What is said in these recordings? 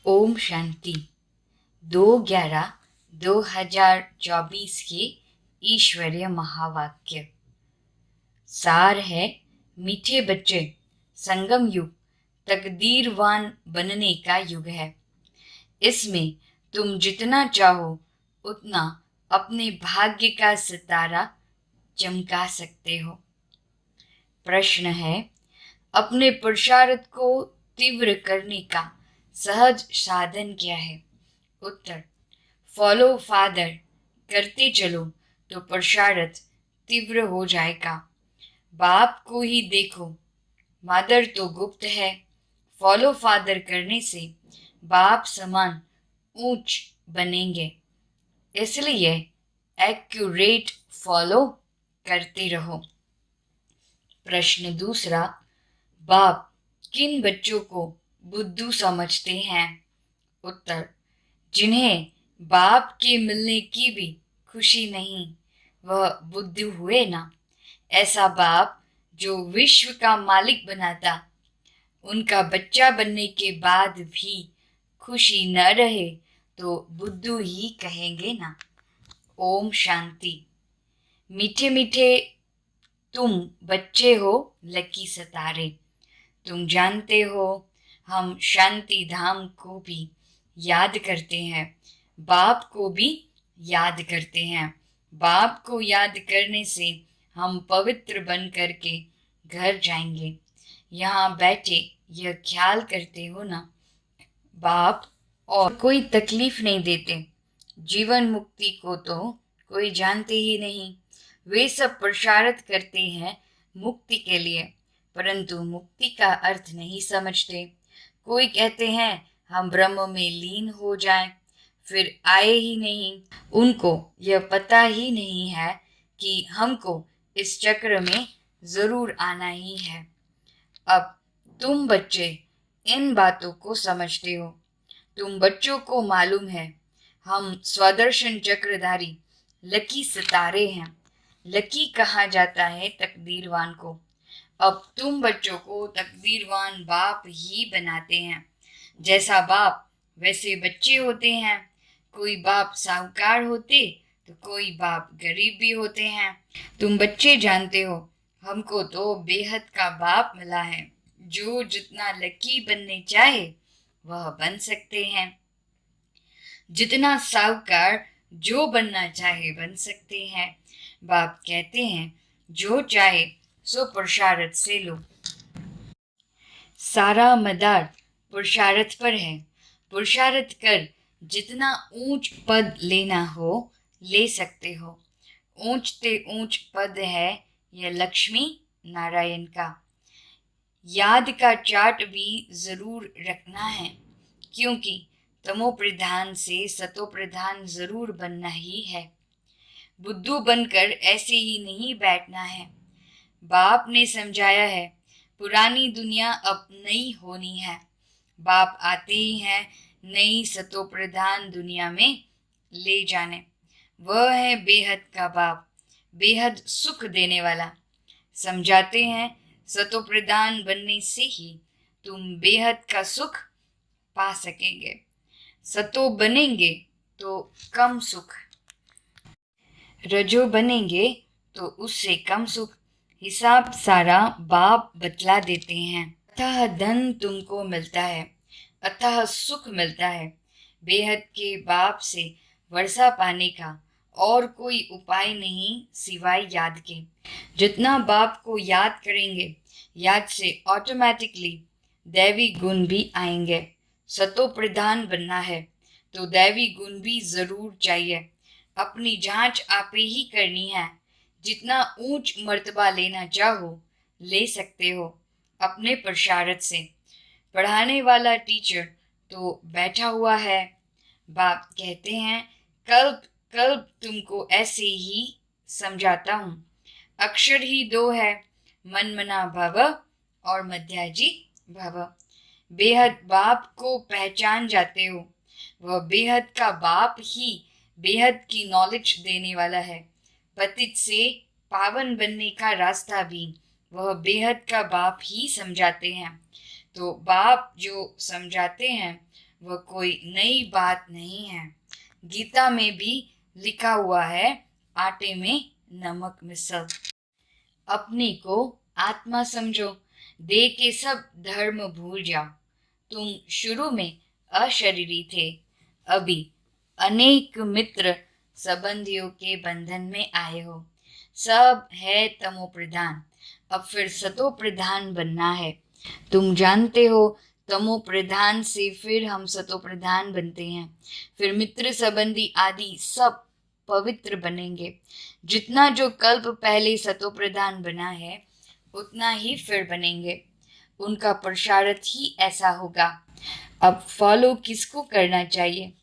ओम शांति। 2/11/2024 के ईश्वरीय महावाक्य सार है। मीठे बच्चे, संगम युग तकदीरवान बनने का युग है। इसमें तुम जितना चाहो उतना अपने भाग्य का सितारा चमका सकते हो। प्रश्न है, अपने पुरुषार्थ को तीव्र करने का सहज साधन क्या है? उत्तर, फॉलो फादर करते चलो तो पुरुषार्थ तीव्र हो जाएगा। बाप को ही देखो, मदर तो गुप्त है। फॉलो फादर करने से बाप समान ऊंच बनेंगे, इसलिए एक्यूरेट फॉलो करते रहो। प्रश्न दूसरा, बाप किन बच्चों को बुद्धू समझते हैं? उत्तर, जिन्हें बाप के मिलने की भी खुशी नहीं, वह बुद्धू हुए ना। ऐसा बाप जो विश्व का मालिक बनाता, उनका बच्चा बनने के बाद भी खुशी न रहे तो बुद्धू ही कहेंगे ना। ओम शांति। मीठे मीठे तुम बच्चे हो लकी सितारे। तुम जानते हो हम शांति धाम को भी याद करते हैं, बाप को भी याद करते हैं। बाप को याद करने से हम पवित्र बन करके घर जाएंगे। यहाँ बैठे यह ख्याल करते हो ना, बाप और कोई तकलीफ नहीं देते। जीवन मुक्ति को तो कोई जानते ही नहीं। वे सब पुरुषार्थ करते हैं मुक्ति के लिए, परंतु मुक्ति का अर्थ नहीं समझते। कोई कहते हैं हम ब्रह्म में लीन हो जाएं, फिर आए ही नहीं। उनको यह पता ही नहीं है कि हमको इस चक्र में जरूर आना ही है। अब तुम बच्चे इन बातों को समझते हो। तुम बच्चों को मालूम है हम स्वदर्शन चक्रधारी लकी सितारे हैं। लकी कहा जाता है तकदीरवान को। अब तुम बच्चों को तकदीरवान बाप ही बनाते हैं। जैसा बाप वैसे बच्चे होते हैं। कोई बाप साहूकार होते तो कोई बाप गरीब भी होते हैं। तुम बच्चे जानते हो हमको तो बेहद का बाप मिला है। जो जितना लकी बनने चाहे वह बन सकते हैं। जितना साहूकार जो बनना चाहे बन सकते हैं। बाप कहते हैं जो चाहे सो पुरुषार्थ से लो। सारा मदार पुरुषार्थ पर है। पुरुषार्थ कर जितना ऊंच पद लेना हो ले सकते हो। ऊंच ते ऊंच पद है यह लक्ष्मी नारायण का। याद का चार्ट भी जरूर रखना है, क्योंकि तमो प्रधान से सतो प्रधान जरूर बनना ही है। बुद्धू बनकर ऐसे ही नहीं बैठना है। बाप ने समझाया है पुरानी दुनिया अब नई होनी है। बाप आते ही हैं नई सतो प्रधान दुनिया में ले जाने। वह है बेहद का बाप, बेहद सुख देने वाला। समझाते हैं सतो प्रधान बनने से ही तुम बेहद का सुख पा सकेंगे। सतो बनेंगे तो कम सुख, रजो बनेंगे तो उससे कम सुख। हिसाब सारा बाप बतला देते हैं। अथाह धन तुमको मिलता है, अथाह सुख मिलता है। बेहद के बाप से वर्षा पाने का और कोई उपाय नहीं सिवाय याद के। जितना बाप को याद करेंगे, याद से ऑटोमेटिकली दैवी गुण भी आएंगे। सतो प्रधान बनना है तो दैवी गुण भी जरूर चाहिए। अपनी जांच आपे ही करनी है। जितना ऊंच मर्तबा लेना चाहो ले सकते हो अपने पुरुषार्थ से। पढ़ाने वाला टीचर तो बैठा हुआ है। बाप कहते हैं कल्प कल्प तुमको ऐसे ही समझाता हूँ। अक्षर ही दो है, मनमना भव और मध्याजी भव। बेहद बाप को पहचान जाते हो। वह बेहद का बाप ही बेहद की नॉलेज देने वाला है। पतित से पावन बनने का रास्ता भी वह बेहद का बाप ही समझाते हैं। तो बाप जो समझाते हैं वह कोई नई बात नहीं है। गीता में भी लिखा हुआ है, आटे में नमक मिसल। अपने को आत्मा समझो, देह के सब धर्म भूल जाओ। तुम शुरू में अशरीरी थे, अभी अनेक मित्र संबंधियों के बंधन में आए हो। सब है तमो प्रधान, अब फिर सतो प्रधान बनना है। तुम जानते हो, तमो प्रधान से फिर हम सतो प्रधान बनते हैं, फिर मित्र संबंधी आदि सब पवित्र बनेंगे। जितना जो कल्प पहले सतो प्रधान बना है, उतना ही फिर बनेंगे। उनका पुरुषार्थ ही ऐसा होगा। अब फॉलो किसको करना चाहिए?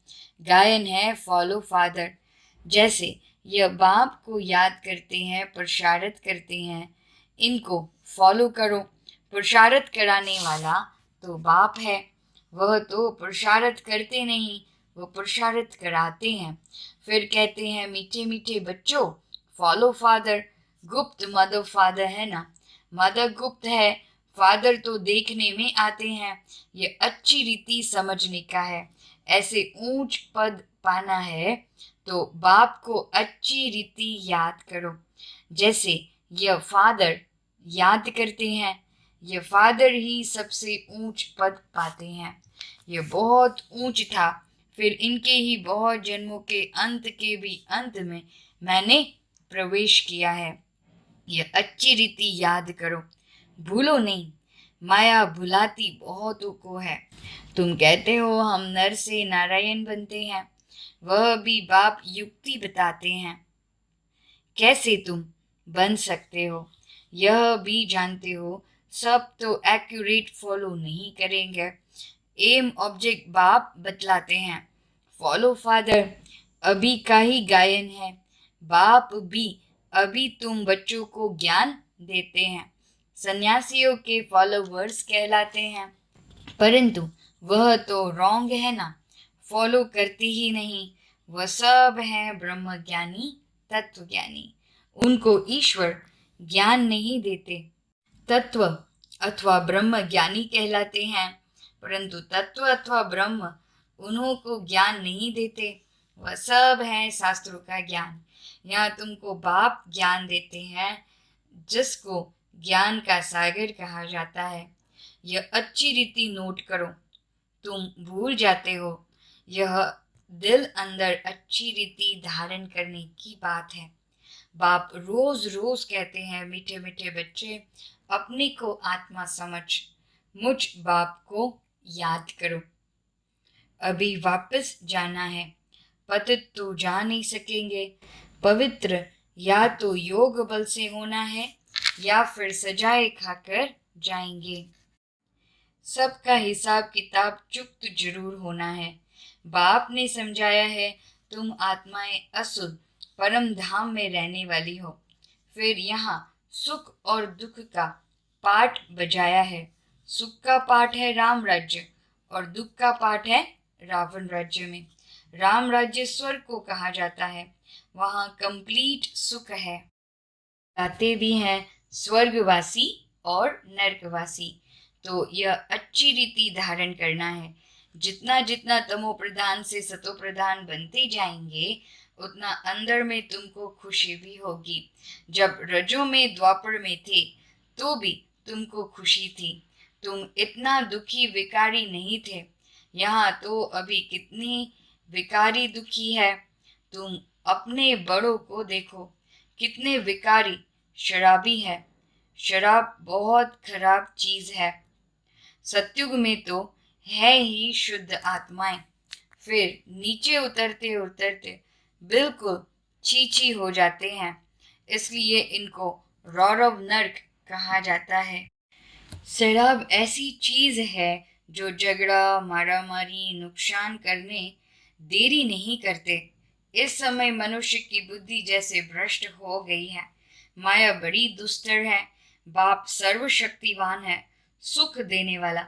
गायन है फॉलो फादर। जैसे यह बाप को याद करते हैं, पुरुषार्थ करते हैं, इनको फॉलो करो। पुरुषार्थ कराने वाला तो बाप है, वह तो पुरुषार्थ करते नहीं, वह पुरुषार्थ कराते हैं। फिर कहते हैं, मीठे मीठे बच्चों फॉलो फादर। गुप्त मदर फादर है ना, मदर गुप्त है, फादर तो देखने में आते हैं। ये अच्छी रीति समझने का है। ऐसे ऊंच पद पाना है तो बाप को अच्छी रीति याद करो। जैसे यह फादर याद करते हैं, ये फादर ही सबसे ऊंच पद पाते हैं। ये बहुत ऊंच था, फिर इनके ही बहुत जन्मों के अंत के भी अंत में मैंने प्रवेश किया है। यह अच्छी रीति याद करो, भूलो नहीं। माया भुलाती बहुतों को है। तुम कहते हो हम नर से नारायण बनते हैं, वह भी बाप युक्ति बताते हैं कैसे तुम बन सकते हो। यह भी जानते हो, सब तो एक्यूरेट फॉलो नहीं करेंगे। एम ऑब्जेक्ट बाप बतलाते हैं, फॉलो फादर। अभी का ही गायन है, बाप भी अभी तुम बच्चों को ज्ञान देते हैं। सन्यासियों के फॉलोवर्स कहलाते हैं, परंतु वह तो रॉन्ग है ना, फॉलो करती ही नहीं। वह सब हैं ब्रह्मज्ञानी, तत्वज्ञानी। उनको ईश्वर ज्ञान नहीं देते। तत्व अथवा ब्रह्म ज्ञानी कहलाते हैं, परंतु तत्व अथवा ब्रह्म उन्हों को ज्ञान नहीं देते। वह सब है शास्त्रों का ज्ञान। यहाँ तुमको बाप ज्ञान देते हैं, जिसको ज्ञान का सागर कहा जाता है। यह अच्छी रीति नोट करो, तुम भूल जाते हो। यह दिल अंदर अच्छी रीति धारण करने की बात है। बाप रोज रोज कहते हैं, मीठे मीठे बच्चे अपने को आत्मा समझ, मुझ बाप को याद करो। अभी वापस जाना है, पतित तो जा नहीं सकेंगे। पवित्र या तो योग बल से होना है या फिर सजाए खाकर जाएंगे। सबका हिसाब किताब चुक्त जरूर होना है। बाप ने समझाया है, तुम आत्माएं असुर परम धाम में रहने वाली हो। फिर यहाँ सुख और दुख का पाठ बजाया है। सुख का पाठ है राम राज्य और दुख का पाठ है रावण राज्य में। राम राज्य स्वर्ग को कहा जाता है, वहाँ कंप्लीट सुख है। कहते भी हैं स्वर्गवासी और नरकवासी। तो यह अच्छी रीति धारण करना है। जितना जितना तमो प्रधान से सतो प्रधान बनते जाएंगे, उतना अंदर में तुमको खुशी भी होगी। जब रजो में द्वापर में थे तो भी तुमको खुशी थी, तुम इतना दुखी विकारी नहीं थे। यहाँ तो अभी कितनी विकारी दुखी है। तुम अपने बड़ों को देखो, कितने विकारी शराबी है। शराब बहुत खराब चीज है। सत्युग में तो है ही शुद्ध आत्माएं, फिर नीचे उतरते उतरते बिल्कुल छीछी हो जाते हैं। इसलिए इनको रौरव नर्क कहा जाता है। शराब ऐसी चीज है जो झगड़ा, मारामारी, नुकसान करने देरी नहीं करते। इस समय मनुष्य की बुद्धि जैसे भ्रष्ट हो गई है। माया बड़ी दुस्तर है। बाप सर्वशक्तिवान है, सुख देने वाला।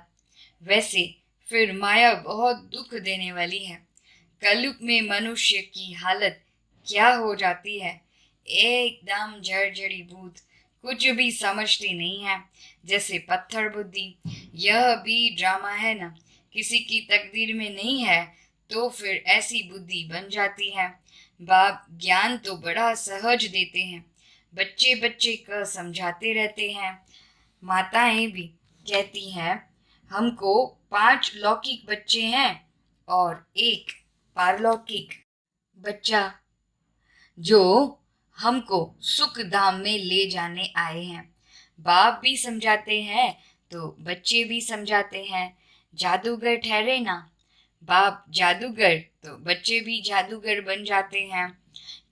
वैसे फिर माया बहुत दुख देने वाली है। कलयुग में मनुष्य की हालत क्या हो जाती है, एकदम जर्जरी भूत, कुछ भी समझते नहीं है, जैसे पत्थर बुद्धि। यह भी ड्रामा है ना, किसी की तकदीर में नहीं है तो फिर ऐसी बुद्धि बन जाती है। बाप ज्ञान तो बड़ा सहज देते हैं, बच्चे बच्चे का समझाते रहते हैं। माताएं भी कहती हैं हमको 5 लौकिक बच्चे हैं और एक पारलौकिक बच्चा जो हमको सुख धाम में ले जाने आए हैं। बाप भी समझाते हैं तो बच्चे भी समझाते हैं। जादूगर ठहरे ना, बाप जादूगर तो बच्चे भी जादूगर बन जाते हैं।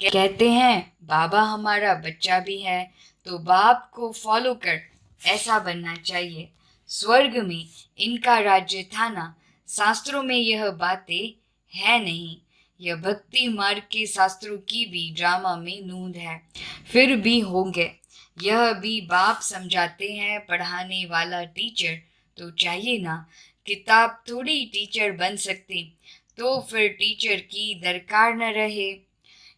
कहते हैं बाबा हमारा बच्चा भी है, तो बाप को फॉलो कर ऐसा बनना चाहिए। स्वर्ग में इनका राज्य था ना, शास्त्रों में यह बातें है नहीं। यह भक्ति मार्ग के शास्त्रों की भी ड्रामा में नूंद है, फिर भी होंगे। यह भी बाप समझाते हैं, पढ़ाने वाला टीचर तो चाहिए ना। किताब थोड़ी टीचर बन सकती, तो फिर टीचर की दरकार न रहे।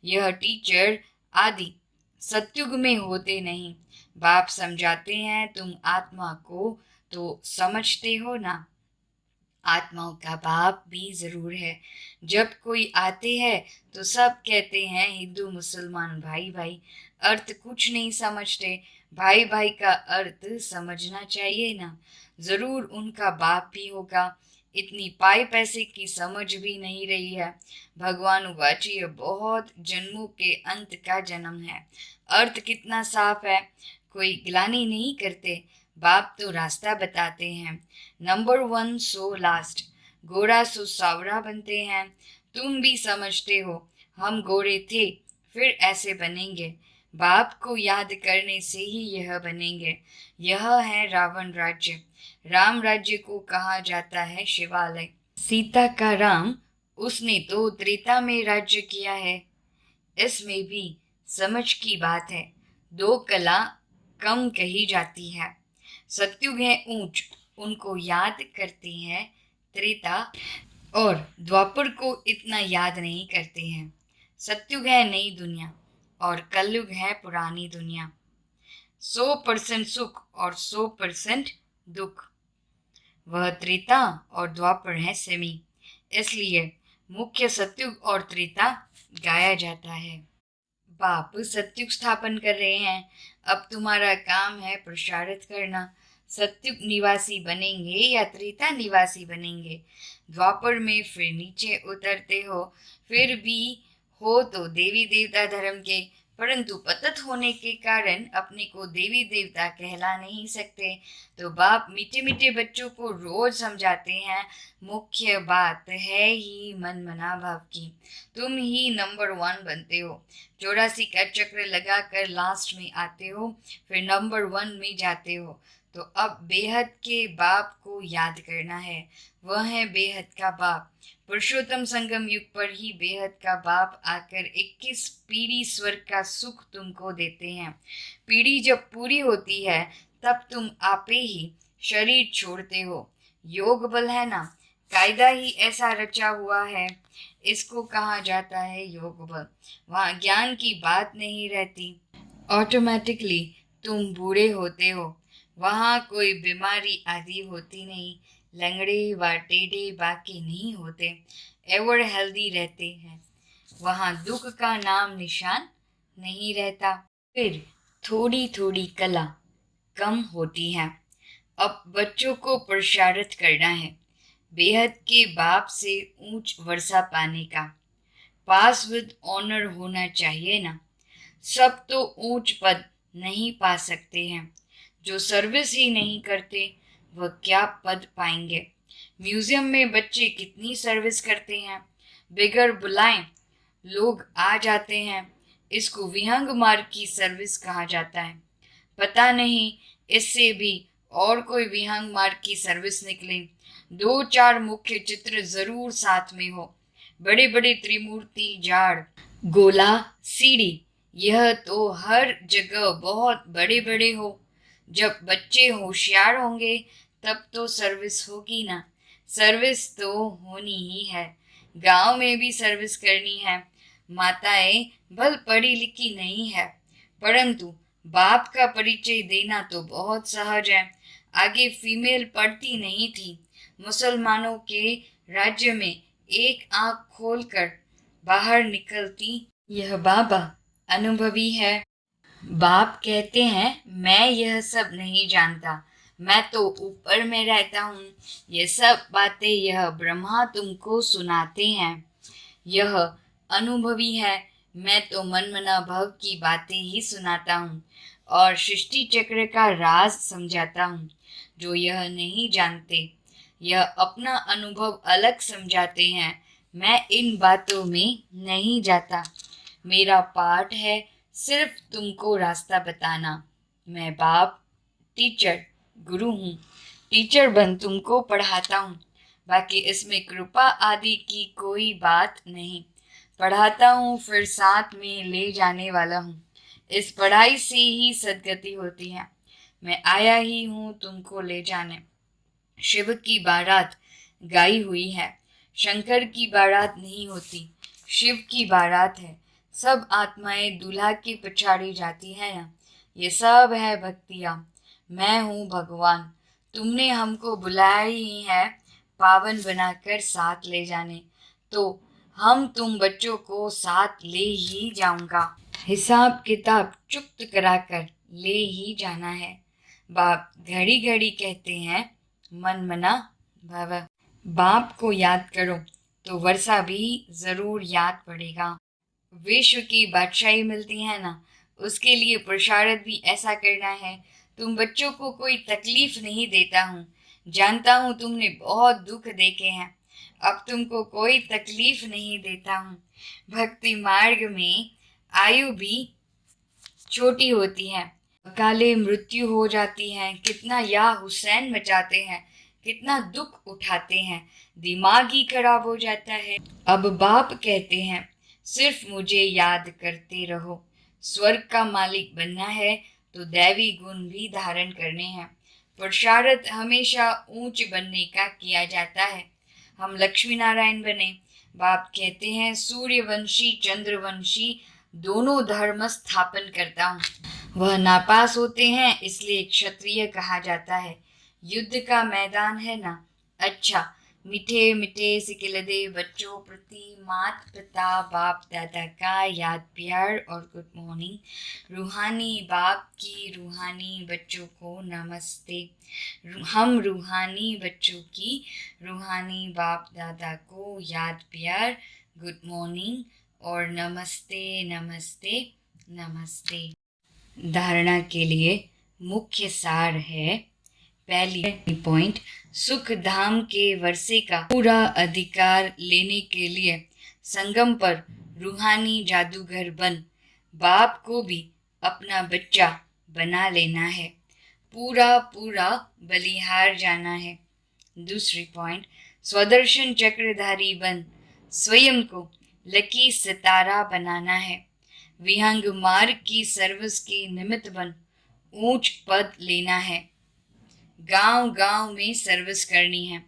यह टीचर आदि सत्युग में होते नहीं। बाप समझाते हैं तुम आत्मा को तो समझते हो ना, आत्माओं का बाप भी जरूर है। जब कोई आते हैं तो सब कहते हैं हिंदू मुसलमान भाई भाई, अर्थ कुछ नहीं समझते। भाई भाई का अर्थ समझना चाहिए ना। जरूर उनका बाप भी होगा, इतनी पाई पैसे की समझ भी नहीं रही है। भगवान वाच यह बहुत जन्मों के अंत का जन्म है। अर्थ कितना साफ है, कोई गिलानी नहीं करते। बाप तो रास्ता बताते हैं। नंबर 1 सो लास्ट, गोरा सो सावरा बनते हैं। तुम भी समझते हो हम गोरे थे फिर ऐसे बनेंगे। बाप को याद करने से ही यह बनेंगे। यह है रावण राज्य। राम राज्य को कहा जाता है शिवालय। सीता का राम, उसने तो त्रेता में राज्य किया है। इसमें भी समझ की बात है। 2 कला कम कही जाती है। सत्युग है ऊंच, उनको याद करते हैं। त्रेता और द्वापर को इतना याद नहीं करते हैं। सत्युग है नई दुनिया और कलयुग है पुरानी दुनिया। 100% सुख और 100% दुख, वह त्रेता और द्वापर है सेमी। इसलिए मुख्य सत्युग और त्रेता गाया जाता है। बाप सत्युग स्थापन कर रहे हैं, अब तुम्हारा काम है प्रसारित करना। सत्युग निवासी बनेंगे या त्रेता निवासी बनेंगे। द्वापर में फिर नीचे उतरते हो, फिर भी हो तो देवी देवता धर्म के, परंतु पतित होने के कारण अपने को देवी देवता कहला नहीं सकते। तो बाप मीठे मीठे बच्चों को रोज समझाते हैं, मुख्य बात है ही मन मना भाव की। तुम ही नंबर 1 बनते हो। 84 का चक्र लगाकर लास्ट में आते हो, फिर नंबर 1 में जाते हो। तो अब बेहद के बाप को याद करना है। वह है बेहद का बाप। पुरुषोत्तम संगम युग पर ही बेहद का बाप आकर 21 पीढ़ी स्वर्ग का सुख तुमको देते हैं। पीढ़ी जब पूरी होती है तब तुम आपे ही शरीर छोड़ते हो। योग बल है ना, कायदा ही ऐसा रचा हुआ है, इसको कहा जाता है योग बल। वहाँ ज्ञान की बात नहीं रहती, ऑटोमेटिकली तुम बूढ़े होते हो। वहाँ कोई बीमारी आदि होती नहीं, लंगड़े व टेढ़े बाकी नहीं होते, एवर हेल्दी रहते हैं। वहाँ दुख का नाम निशान नहीं रहता। फिर थोड़ी थोड़ी कला कम होती है। अब बच्चों को प्रसारित करना है बेहद के बाप से ऊंच वर्षा पाने का। पास विद ऑनर होना चाहिए ना। सब तो ऊंच पद नहीं पा सकते हैं। जो सर्विस ही नहीं करते वह क्या पद पाएंगे। म्यूजियम में बच्चे कितनी सर्विस करते हैं, बगैर बुलाएं लोग आ जाते हैं। इसको विहंग मार्ग की सर्विस कहा जाता है। पता नहीं इससे भी और कोई विहंग मार्ग की सर्विस निकले। 2-4 मुख्य चित्र जरूर साथ में हो, बड़े बड़े त्रिमूर्ति जाड़ गोला सीढ़ी, यह तो हर जगह बहुत बड़े बड़े हो। जब बच्चे होशियार होंगे तब तो सर्विस होगी ना। सर्विस तो होनी ही है, गांव में भी सर्विस करनी है। माताएं भल पढ़ी लिखी नहीं है, परंतु बाप का परिचय देना तो बहुत सहज है। आगे फीमेल पढ़ती नहीं थी मुसलमानों के राज्य में एक आंख खोलकर बाहर निकलती यह बाबा अनुभवी है। बाप कहते हैं मैं यह सब नहीं जानता, मैं तो ऊपर में रहता हूँ, ये सब बातें यह ब्रह्मा तुमको सुनाते हैं। यह अनुभवी है, मैं तो मनमना भव की बातें ही सुनाता हूँ और सृष्टि चक्र का राज समझाता हूँ। जो यह नहीं जानते, यह अपना अनुभव अलग समझाते हैं। मैं इन बातों में नहीं जाता। मेरा पाठ है सिर्फ तुमको रास्ता बताना। मैं बाप, टीचर, गुरु हूँ। टीचर बन तुमको पढ़ाता हूँ, बाकी इसमें कृपा आदि की कोई बात नहीं। पढ़ाता हूँ फिर साथ में ले जाने वाला हूँ। इस पढ़ाई से ही सद्गति होती है। मैं आया ही हूँ तुमको ले जाने। शिव की बारात गाई हुई है, शंकर की बारात नहीं होती, शिव की बारात है। सब आत्माएं दूल्हा की पछाड़ी जाती है ना, ये सब है भक्तियाँ। मैं हूँ भगवान, तुमने हमको बुलाया ही है पावन बनाकर साथ ले जाने, तो हम तुम बच्चों को साथ ले ही जाऊंगा। हिसाब किताब चुप्त कराकर ले ही जाना है। बाप घड़ी घड़ी कहते हैं मन मना भव। बाप को याद करो तो वर्षा भी जरूर याद पड़ेगा। विश्व की बादशाही मिलती है ना, उसके लिए पुरुषार्थ भी ऐसा करना है। तुम बच्चों को कोई तकलीफ नहीं देता हूँ, जानता हूँ तुमने बहुत दुख देखे हैं, अब तुमको कोई तकलीफ नहीं देता हूँ। भक्ति मार्ग में आयु भी छोटी होती है, अकाले मृत्यु हो जाती है, कितना या हुसैन मचाते हैं, कितना दुख उठाते हैं, दिमाग ही खराब हो जाता है। अब बाप कहते हैं सिर्फ मुझे याद करते रहो। स्वर्ग का मालिक बनना है तो दैवी गुण भी धारण करने हैं। पुरुषार्थ हमेशा ऊंच बनने का किया जाता है। हम लक्ष्मी नारायण बने। बाप कहते हैं सूर्यवंशी चंद्रवंशी दोनों धर्म स्थापन करता हूँ। वह नापास होते हैं इसलिए क्षत्रिय कहा जाता है। युद्ध का मैदान है ना। अच्छा, मीठे मीठे सिकिलदे बच्चों प्रति मात पिता बाप दादा का याद प्यार और गुड मॉर्निंग। रूहानी बाप की रूहानी बच्चों को नमस्ते। हम रूहानी बच्चों की रूहानी बाप दादा को याद प्यार, गुड मॉर्निंग और नमस्ते नमस्ते नमस्ते। धारणा के लिए मुख्य सार है। पहली पॉइंट, सुख धाम के वर्षे का पूरा अधिकार लेने के लिए संगम पर रूहानी जादूगर बन बाप को भी अपना बच्चा बना लेना है, पूरा पूरा बलिहार जाना है। दूसरी पॉइंट, स्वदर्शन चक्रधारी बन स्वयं को लकी सितारा बनाना है, विहंग मार्ग की सर्विस के निमित्त बन ऊंच पद लेना है, गांव गांव में सर्विस करनी है,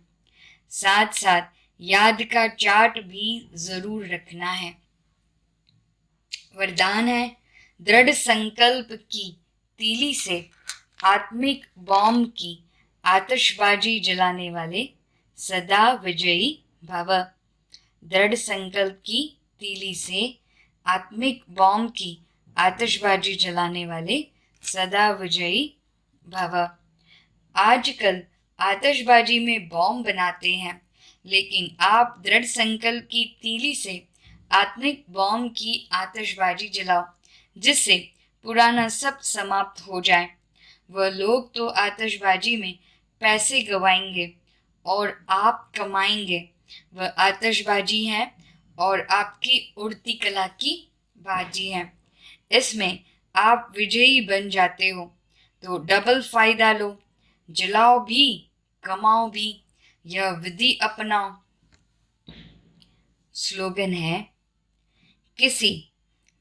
साथ साथ याद का चार्ट भी जरूर रखना है। वरदान है दृढ़ संकल्प की तीली से आत्मिक बॉम्ब की आतिशबाजी जलाने वाले सदा विजयी भव। दृढ़ संकल्प की तीली से आत्मिक बॉम्ब की आतिशबाजी जलाने वाले सदा विजयी भव। आजकल आतिशबाजी में बॉम्ब बनाते हैं, लेकिन आप दृढ़ संकल्प की तीली से आत्मिक बॉम्ब की आतिशबाजी जलाओ, जिससे पुराना सब समाप्त हो जाए। वह लोग तो आतिशबाजी में पैसे गवाएंगे और आप कमाएंगे। वह आतिशबाजी है और आपकी उड़ती कला की बाजी है। इसमें आप विजयी बन जाते हो तो डबल फायदा लो, जलाओ भी कमाओ भी, यह विधि अपनाओ। स्लोगन है किसी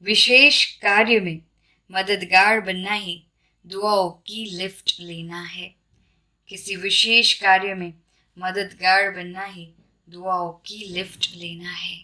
विशेष कार्य में मददगार बनना ही दुआओं की लिफ्ट लेना है। किसी विशेष कार्य में मददगार बनना ही दुआओं की लिफ्ट लेना है।